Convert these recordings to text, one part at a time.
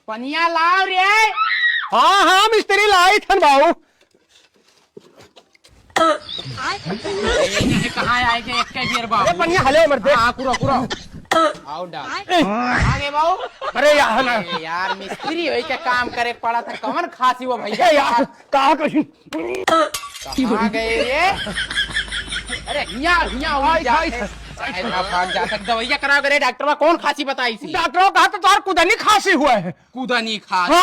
पनिया लाओ रे। हाँ हाँ मिस्त्री लाई थन बाबू। कहाँ आए थे एक बियर बाबू? पनिया हले मरते। हाँ कुरो कुरो आओ डाल आगे बाबू। अरे यार ना यार मिस्त्री हो के काम करे पड़ा था कौन खासी वो भैया यार कहा कहीं कहाँ गए रे? अरे भाग जा सकता दवाइया कराओ करे डॉक्टर कौन खांसी बताई थी? डॉक्टर कहा तो तार कुदनी खांसी हुआ है। कूदनी खांसी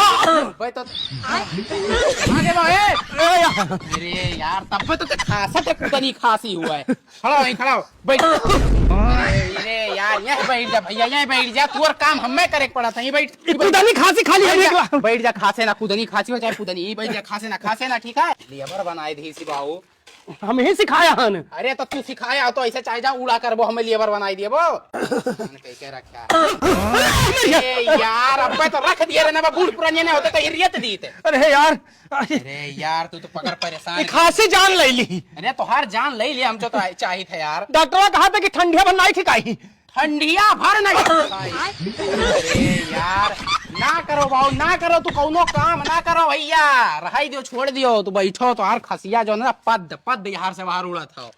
भाई तो आगे अरे यार तब तो खांसा तो कूदनी खांसी हुआ है। खड़ा वहीं खड़ा बैठ। अरे यार यहाँ बैठ जा भैया यहाँ बैठ जा तू और काम हमें करे पड़ा था। ये बैठ कुदनी खांसी खाली है। बैठ जा खांसे ना कूदनी खांसी हो चाहे कूदनी बैठ जा खांसे ना ठीक है। लेबर बनाए थे इसी बाबू हम ही सिखाया हन। अरे तो तू सिखाया तो ऐसे चाहे जा उड़ा कर वो हमें लेबर बनाई दिए वो कैसे रखा यार अब तो रख दिए रे ना बूढ़ पुराने ने होते तो हिरियत दी थे। अरे यार तू तो पकड़ परेशान खांसी जान ले ली। अरे तो हर जान ले लिया हम तो चाहिए थे यार। डॉक्टर कहा था कि ठंडिया बनना ठिकाई ठंडिया भर नहीं। अरे यार ना करो बाबू ना करो तू कौनो काम ना करो भैया रहाई दियो छोड़ दियो तू बैठो तो हर खसिया जो ना पद बिहार से बाहर उड़ा था।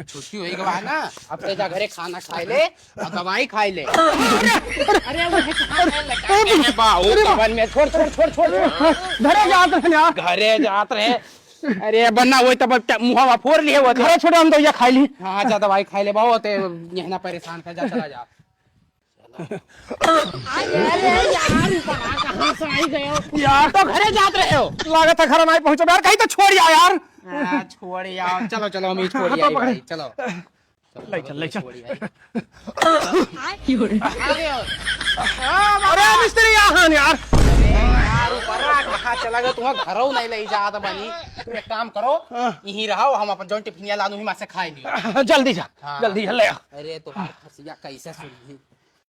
छुट्टी हुई के बाद ना अब से जा घरे खाना खाए ले और दवाई खाए ले। अरे बाबू कवन में छोड़ घरे जात रहे। अरे बन्ना वो तब मुहावा फोड़ लिए वो घरे छोड़े हम तो ये खाई ली। हाँ जा दवाई खाई ले बाबू ते यहाँ परेशान कर जा चला जा। अरे यार कहाँ से आई गए यार तो घरे जात रहे हो लागत है घर नहीं पहुंचो यार कहीं तो छोड़ यार। छोड़ यार चलो चलो हम छोड़ भाई चलो ले चल अरे मिस्त्री यहाँ यार कहाँ चला गया तुम्हें घरों नहीं ले जात बनी। तुम एक काम करो यहीं रहो हम अपन जौन टिफिनिया लानू ही से खाए लियो। जल्दी जा जल्दी ले। अरे तुम्हारे खसिया कैसे सुन